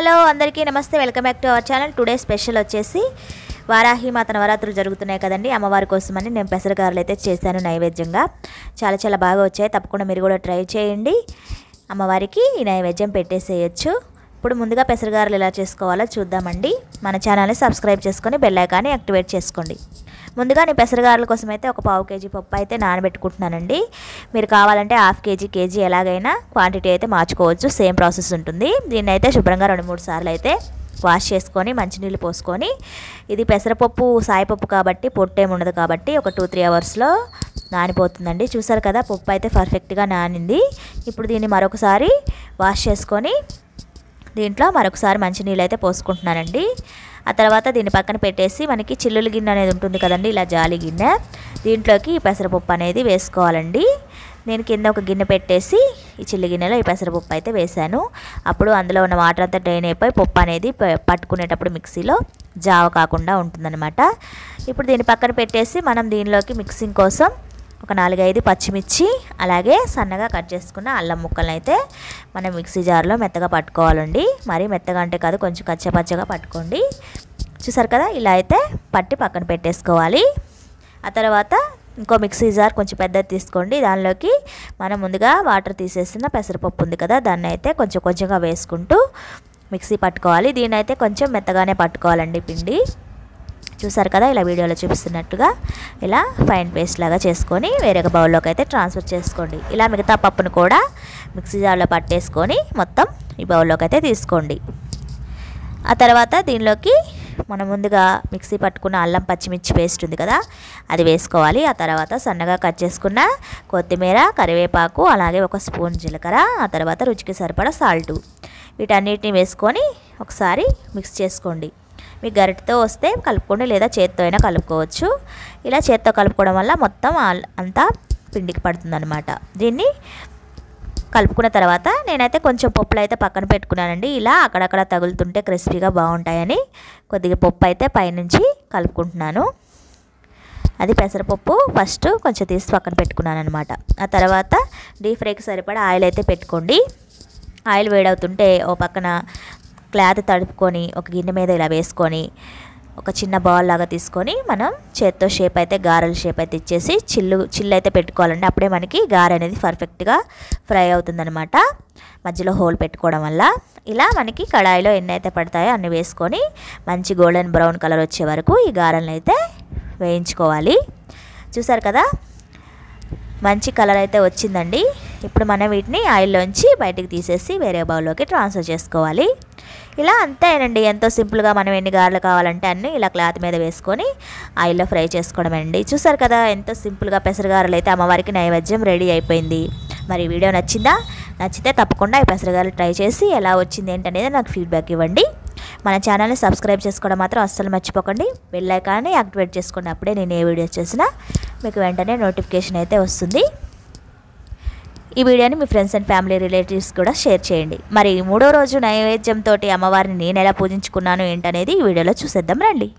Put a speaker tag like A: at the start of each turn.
A: Hello అందరికీ నమస్తే, welcome back to our channel. Today special వచ్చేసి వారాహి మాత నవరాత్రులు జరుగుతున్నాయి కదండి. అమ్మవారి కోసమని నేను పెసరగారెలు అయితే చేశాను నైవేద్యంగా. చాలా బాగా వచ్చాయి. తప్పకుండా మీరు కూడా ట్రై చేయండి. అమ్మవారికి ఈ నైవేద్యం పెట్టేసేయచ్చు. ఇప్పుడు ముందుగా పెసరగారెలు ఎలా చేసుకోవాలో చూద్దామండి. మన ఛానల్ని సబ్స్క్రైబ్ చేసుకొని బెల్ ఐకాన్ని యాక్టివేట్ చేసుకోండి. ముందుగా నేను పెసరగారెల కోసం అయితే ఒక పావు కేజీ పప్పు అయితే నానబెట్టుకుంటున్నానండి. మీరు కావాలంటే హాఫ్ కేజీ ఎలాగైనా క్వాంటిటీ అయితే మార్చుకోవచ్చు. సేమ్ ప్రాసెస్ ఉంటుంది. దీన్ని అయితే శుభ్రంగా 2-3 సార్లు అయితే వాష్ చేసుకొని మంచినీళ్ళు పోసుకొని, ఇది పెసరపప్పు సాయిపప్పు కాబట్టి పొట్టేముండదు కాబట్టి ఒక 2-3 అవర్స్లో నానిపోతుందండి. చూసారు కదా, పప్పు అయితే పర్ఫెక్ట్గా నానింది. ఇప్పుడు దీన్ని మరొకసారి వాష్ చేసుకొని దీంట్లో మరొకసారి మంచినీళ్ళు అయితే పోసుకుంటున్నానండి. ఆ తర్వాత దీన్ని పక్కన పెట్టేసి మనకి చిల్లుల గిన్నె అనేది ఉంటుంది కదండి, ఇలా జాలి గిన్నె, దీంట్లోకి ఈ పెసరపప్పు అనేది వేసుకోవాలండి. నేను కింద ఒక గిన్నె పెట్టేసి ఈ చిల్లు గిన్నెలో ఈ పెసరపప్పు అయితే వేసాను. అప్పుడు అందులో ఉన్న వాటర్ అంతా డ్రైన్ అయిపోయి పప్పు అనేది పట్టుకునేటప్పుడు మిక్సీలో జావ కాకుండా ఉంటుందన్నమాట. ఇప్పుడు దీన్ని పక్కన పెట్టేసి మనం దీనిలోకి మిక్సింగ్ కోసం ఒక 4-5 పచ్చిమిర్చి, అలాగే సన్నగా కట్ చేసుకున్న అల్లం ముక్కలను అయితే మనం మిక్సీ జార్లో మెత్తగా పట్టుకోవాలండి. మరీ మెత్తగా అంటే కాదు, కొంచెం కచ్చపచ్చగా పట్టుకోండి. చూసారు కదా, ఇలా అయితే పట్టి పక్కన పెట్టేసుకోవాలి. ఆ తర్వాత ఇంకో మిక్సీ జార్ కొంచెం పెద్దది తీసుకోండి. దానిలోకి మనం ముందుగా వాటర్ తీసేసిన పెసరపప్పు ఉంది కదా, దాన్ని అయితే కొంచెంగా వేసుకుంటూ మిక్సీ పట్టుకోవాలి. దీన్ని అయితే కొంచెం మెత్తగానే పట్టుకోవాలండి పిండి. చూసారు కదా, ఇలా వీడియోలో చూపిస్తున్నట్టుగా ఇలా ఫైన్ పేస్ట్ లాగా చేసుకొని వేరొక బౌల్లోకి అయితే ట్రాన్స్ఫర్ చేసుకోండి. ఇలా మిగతా పప్పును కూడా మిక్సీ జార్లో పట్టేసుకొని మొత్తం ఈ బౌల్లోకి అయితే తీసుకోండి. ఆ తర్వాత దీనిలోకి మనం ముందుగా మిక్సీ పట్టుకున్న అల్లం పచ్చిమిర్చి పేస్ట్ ఉంది కదా, అది వేసుకోవాలి. ఆ తర్వాత సన్నగా కట్ చేసుకున్న కొత్తిమీర, కరివేపాకు, అలాగే 1 స్పూన్ జీలకర్ర, ఆ తర్వాత రుచికి సరిపడా సాల్టు, వీటన్నిటిని వేసుకొని ఒకసారి మిక్స్ చేసుకోండి. మీకు గరిటెతో వస్తే కలుపుకోండి, లేదా చేత్తో అయినా కలుపుకోవచ్చు. ఇలా చేత్తో కలుపుకోవడం వల్ల మొత్తం అంతా పిండికి పడుతుందన్నమాట. దీన్ని కలుపుకున్న తర్వాత నేనైతే కొంచెం పప్పులు అయితే పక్కన పెట్టుకున్నానండి. ఇలా అక్కడక్కడ తగులుతుంటే క్రిస్పీగా బాగుంటాయని కొద్దిగా పప్పు అయితే పైనుంచి కలుపుకుంటున్నాను. అది పెసరపప్పు ఫస్ట్ కొంచెం తీసి పక్కన పెట్టుకున్నాను అనమాట. ఆ తర్వాత డీప్ ఫ్రైకి సరిపడా ఆయిల్ అయితే పెట్టుకోండి. ఆయిల్ వేడవుతుంటే ఓ పక్కన క్లాత్ తడుపుకొని ఒక గిన్నె మీద ఇలా వేసుకొని ఒక చిన్న బాల్ లాగా తీసుకొని మనం చేత్తో షేప్ అయితే గారెల షేప్ అయితే ఇచ్చేసి చిల్లు అయితే పెట్టుకోవాలండి. అప్పుడే మనకి గారె అనేది పర్ఫెక్ట్గా ఫ్రై అవుతుందన్నమాట, మధ్యలో హోల్ పెట్టుకోవడం వల్ల. ఇలా మనకి కడాయిలో ఎన్ని అయితే పడతాయో అన్ని వేసుకొని మంచి గోల్డెన్ బ్రౌన్ కలర్ వచ్చే వరకు ఈ గారెలను అయితే వేయించుకోవాలి. చూసారు కదా, మంచి కలర్ అయితే వచ్చిందండి. ఇప్పుడు మనం వీటిని ఆయిల్లోంచి బయటికి తీసేసి వేరే బౌల్లోకి ట్రాన్స్ఫర్ చేసుకోవాలి. ఇలా అంతేనండి, ఎంతో సింపుల్గా మనం ఎన్ని గారెలు కావాలంటే అన్నీ ఇలా క్లాత్ మీద వేసుకొని ఆయిల్లో ఫ్రై చేసుకోవడమేనండి. చూసారు కదా, ఎంతో సింపుల్గా పెసరగారెలు అయితే అమ్మవారికి నైవేద్యం రెడీ అయిపోయింది. మరి వీడియో నచ్చిందా? నచ్చితే తప్పకుండా ఈ పెసరగారెలు ట్రై చేసి ఎలా వచ్చింది ఏంటనేది నాకు ఫీడ్బ్యాక్ ఇవ్వండి. మన ఛానల్ని సబ్స్క్రైబ్ చేసుకోవడం మాత్రం అస్సలు మర్చిపోకండి. బెల్ ఐకాన్ని యాక్టివేట్ చేసుకుని అప్పుడే నేను ఏ వీడియోస్ చేసినా మీకు వెంటనే నోటిఫికేషన్ అయితే వస్తుంది. ఈ వీడియోని మీ ఫ్రెండ్స్ అండ్ ఫ్యామిలీ రిలేటివ్స్ కూడా షేర్ చేయండి. మరి 3వ రోజు నైవేద్యంతో అమ్మవారిని నేను ఎలా పూజించుకున్నాను ఏంటనేది ఈ వీడియోలో చూసేద్దాం రండి.